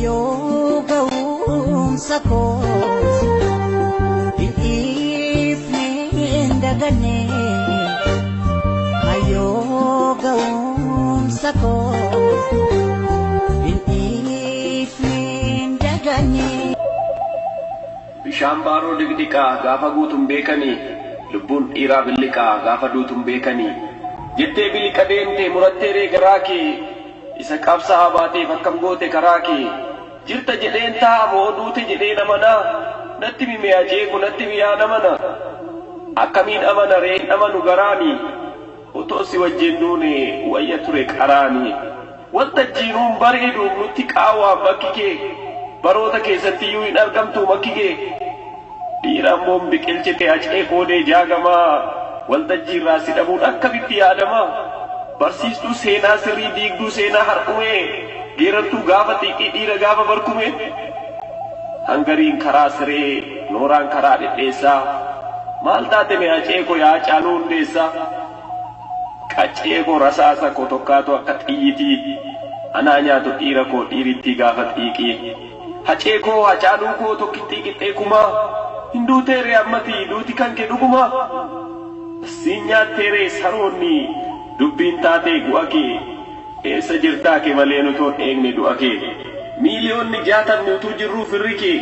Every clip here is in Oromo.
yoga sakos evening dagane yoga sakos evening dagane bishaan baaroo digdiqaa gaafa guutuun beekanii lubbuun dhiiraa billiqaa gaafa duutuun beekanii jettee biliqa deemtee murattee reegaraa kee isa qabsaa baateef akkam goote karaa kee jirta jedheen taa'amoo duute jedheen amanaa natti mi'aa jeeku natti mi'aa namana akkamiin amana reen amanu garaanii otoo si wajjin duune wayya ture qaraanii wanta jiinuun bareeduun nutti qaawwaa bakki kee baroota keessatti iyyuu hin argamtu makki kee dhiiraan boon biqilchite acee koodee jaagamaa waltajjiirraa si dhabuun akkamitti yaadamaa barsiistuu seenaa sirrii diigduu seenaa har'umee geerartuu gaafa xiiqii dhiira gaafa barkume hangariin karaa siree nooraan karaa dhedheessaa maal taate mee aceeko yaa caaluu hundeessaa qaceeko rasaasa koo tokkaatu akka xiyyitii anaa nyaatu dhiira koo dhiirittii gaafa xiiqii haceekoo hacaaluu koo tokkittii qixxeekumaa hinduuteeree ammatii duuti kan kee dhugumaa siin nyaatteeree saroonni dubbiin taatee gu'a kee eessa jirtaa kee malee nutoon eegne du'a kee miiliyoonni 60 utuu jirruu firri kee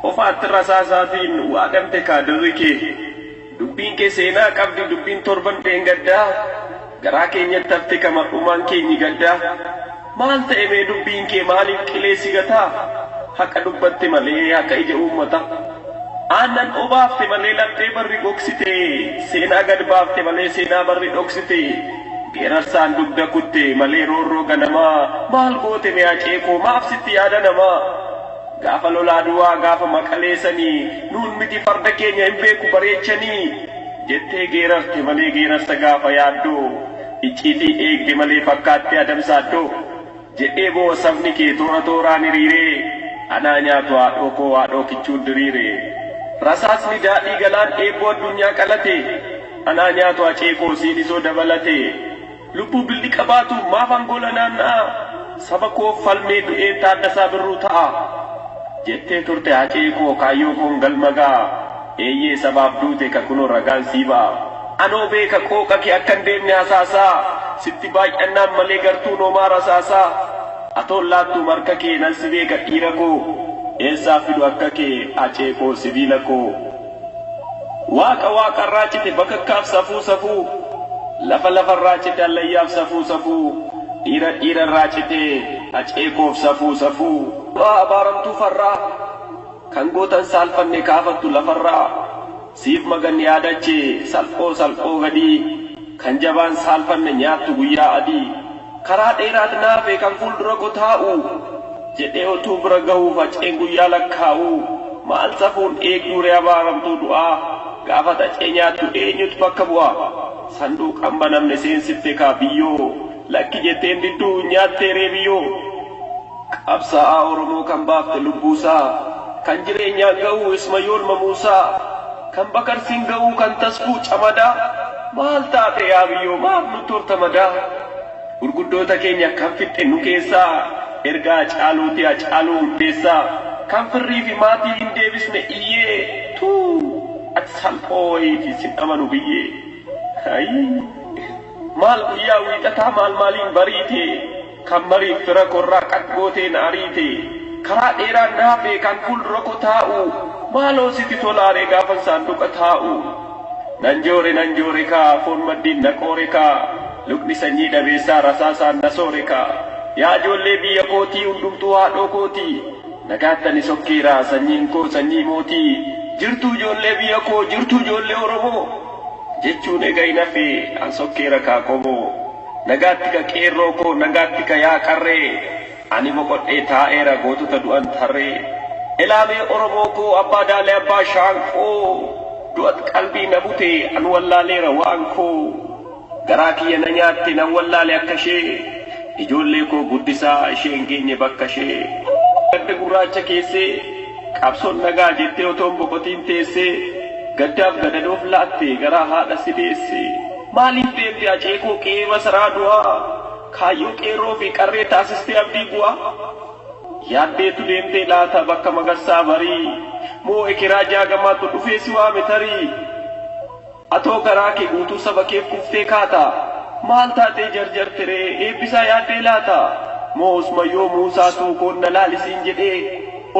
qofaatti rasaasaatiin waaqamte kaadirri kee dubbiin kee seenaa qabdi dubbiin torban dheengaddaa garaa keenyatti hafte kamar'umaan keenyi gaddaa maal ta'e mee dubbiin kee maaliif qileessi gataa haqa dubbatte malee haqa ija uummata aannan obaafte malee laphee barri gogsite seenaa gad baafte malee seenaa barri dhoksite geerarsaan dugda kutte malee roorroo ganamaa maal goote mee aceekoo maaf sitti yaada namaa gaafa lolaa duwaa gaafa maqaleessanii nuun miti farda keenya hin beeku bareechanii jettee geerarte malee geerarsa gaafa yaaddoo icciitii eegde malee fakkaatti adamsaaddoo jedhee boo sabni kee toora tooraan hiriiree anaa nyaatu haadhoo koo haadhoo kichuun diriire rasaasni daadhii galaan eebboo addunyaa qalate anaa nyaatu aceekoo siinisoo dabalate lubbuu billi qabaatu maaf angola naanna'a saba koo falmee du'ee taaddasaa birruu ta'a jettee turte aceekoo kaayyoo koon galmagaa eeyyee sabaaf duute ka kunoo ragaan siibaa anoo beeka qooqa kee akkan deemne hasaasaa sitti baay'annaan malee gartuu noomaa rasaasaa atoon laattuu marka kee nan si beeka dhiira koo eessaa fidu akka kee aceekoo sibiila koo waaqa waaqarraa cite bakakkaaf safuu safuu lafa lafarraa cite allayyaaf safuu safuu dhiira dhiirarraa cite aceekoof safuu safuu abaaramtuu farraa kan gootan saalfanne kaafattu lafarraa siif maganni yaadache salphoo salphoo gadii kan jabaan saalfanne nyaattu guyyaa adii karaa dheeraat naafe kan fuuldura koo taa'u jedhee otuu bira gahuuf aceen guyyaa lakkaa'u maal safuun eegduuree abaaramtuu du'aa gaafa acee nyaattu eenyutu bakka bu'a sanduuqan banamne seensifte kaa biyyoo lakki jetteen didduu nyaatteeree biyyoo qabsaa'aa Oromoo kan baafte lubbuusaa kan jireenyaan ga'uu Ismayool Mamuusaa kan bakarsiin ga'uu kan tasfuu camadaa maal taate yaa biyyoo maaf nutti hortamadaa gurguddoota keenya kan fixxe nu keessaa ergaa caaluuti caaluu hundeessaa kan firrii fi maatii hin deebisne iyyee tuu ati salphooyiiti sin amanu biyyee maal guyyaa wiixataa maaliin bariite kan mariif fira korraa qaqqooteen ariite karaa dheeraan naafe kan fuuldura koo taa'u maaloo sitti tolaaree gaafan saanduqa taa'u nan joore kaa foon maddiin naqoore kaa lukni sanyii dhabeessaa rasaasaan na soore kaa yaa ijoollee biyya kootii hundumtuu haadhoo kootii nagaattani sokkeeraa sanyiin koo sanyii mootii jirtuu ijoollee biyya koo jirtuu ijoollee Oromoo jechuun egaa hin hafe an sokkeera kaa qomoo nagaatti ka qeerroo koo nagaatti ka yaa qarree ani boqodhee taa'eera gootota du'an tarree ilaamee Oromoo koo abbaa daalee abbaa shaanqoo du'at qalbii na bute an wallaaleera waan koo garaa kiyya na nyaatte nan wallaale akka ishee ijoollee koo guddisaa isheen geenye bakka ishee gadda gurraacha keessee qabsoon nagaa jettee otoon boqotiin teessee gaddaaf gadadoof laatte garaa haadha si deesse maaliif deemte aceekoo qe'ee masaraa du'aa kaayyoo qeerroo fi qarree taasistee abdii bu'aa yaaddeetu deemtee laata bakka magarsaa barii moo ekeraa jaagamaatu dhufee si waame tarii atoo garaa kee guutuu saba keef kuftee kaata maal taatee jarjartiree eebbisaa yaaddee laata moo usmayyoo muusaatu koonna laalisiin jedhee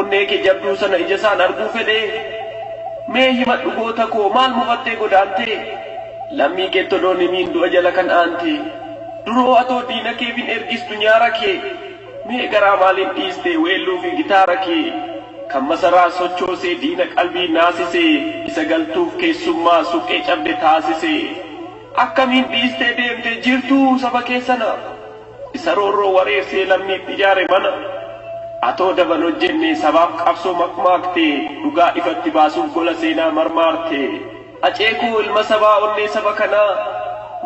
onnee kee jabduu sana ija isaan arguu fedhee mee himadhu goota koo maal mufattee godaantee lammii kee toloonni miin du'a jala kan aante duroo atoo diina keefin ergistu nyaara kee mee garaa maaliin dhiiste weelluu fi gitaara kee kan masaraa sochoosee diina qalbii naasisee isa galtuuf keessummaa suphee cabde taasisee akkamiin dhiistee deemte jirtuu saba keessana isa roorroo wareersee lammiif ijaare mana atoo daban hojjenne sabaaf qabsoo makmaaktee dhugaa ifatti baasuuf gola seenaa marmaarte aceekuu ilma sabaa onnee saba kanaa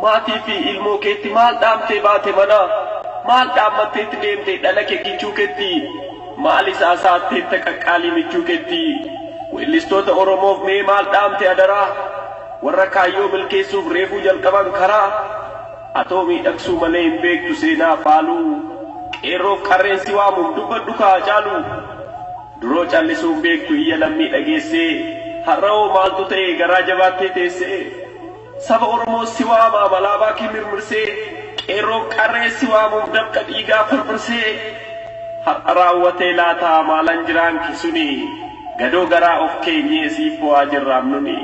maatii fi ilmoo keetti maal dhaamtee baate mana maal dhaammatteetti deemte dhala kee gichuu keetti maal isaa saatteetta qaqqaalii michuu keetti weellistoota Oromoof mee maal dhaamte adaraa warra kaayyoo milkeessuuf reefuu jalqaban karaa atoo miidhagsuu malee hin beektu seenaa faaluu qeerroof qarreensi waamuuf dubbadhu kaa caalu duroo callisuun beektu iyya lammii dhageessee har'oo maaltu ta'e garaa jabaattee teessee saba Oromoo si waamaa malaabaa kee mirmirsee qeerroof qarreensi waamuuf dabqa dhiigaa firfirsee har'a raawwatee laataa maalan jiraanki suni gadoo garaa of keenyee siif bu'aa jirraamnuni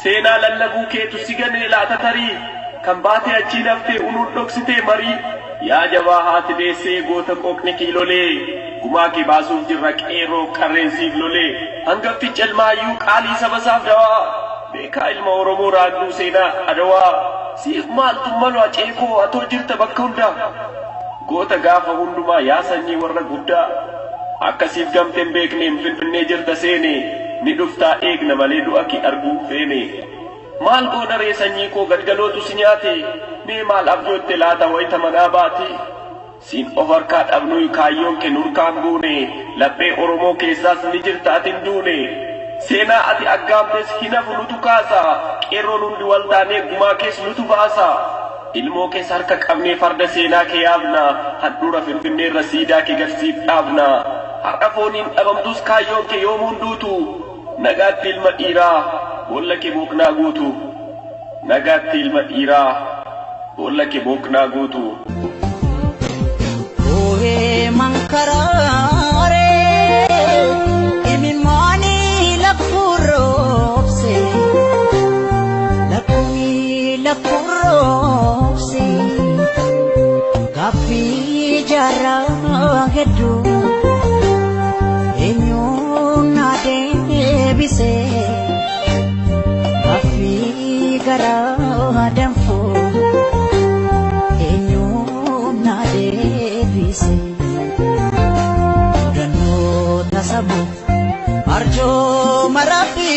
seenaa lallabuu keetu si ganee laata tarii kan baatee achii naftee unuun dhoksitee marii yaa jabaa haati deessee goota qooqni kiilolee gumaa kee baasuuf jirra qeerroo qarreensiif lolee hangafti calmaayyuu qaalii saba isaaf dawaa beekaa ilma Oromoo raagduu seenaa adawaa siif maaltu malu aceekoo atoo jirta bakka hundaa goota gaafa hundumaa yaa sanyii warra guddaa akkasiif gamteen beekneen finfinnee jirta seene ni dhuftaa eegna malee du'a kee arguu feene maal goodaree sanyii koo galgalootu si nyaate mee maal abjootte laata wayita manaa baate siin of harkaa dhabnuu kaayyoon kee nurkaan buune laphee Oromoo keessaas ni jirta atin duune seenaa ati aggaamtes hinafu nutu kaasa qeerroon hundi wal taanee gumaa kees nutu baasa ilmoo kees harka qabnee farda seenaa kee yaabna handhuura finfinneerra siidaa kee garsiif dhaabna har'a fooniin dhabamtus kaayyoon kee yoomuun duutu nagaatti ilma dhiiraa boolla kee booknaa guutu nagaatti ilma dhiiraa boolla kee booknaa guutu Ohe mankarare imimani lakuropse lakuropse gafi jara hedu enyuna debise gafi gara damfo enyuna debise dano tasabu arjo marapi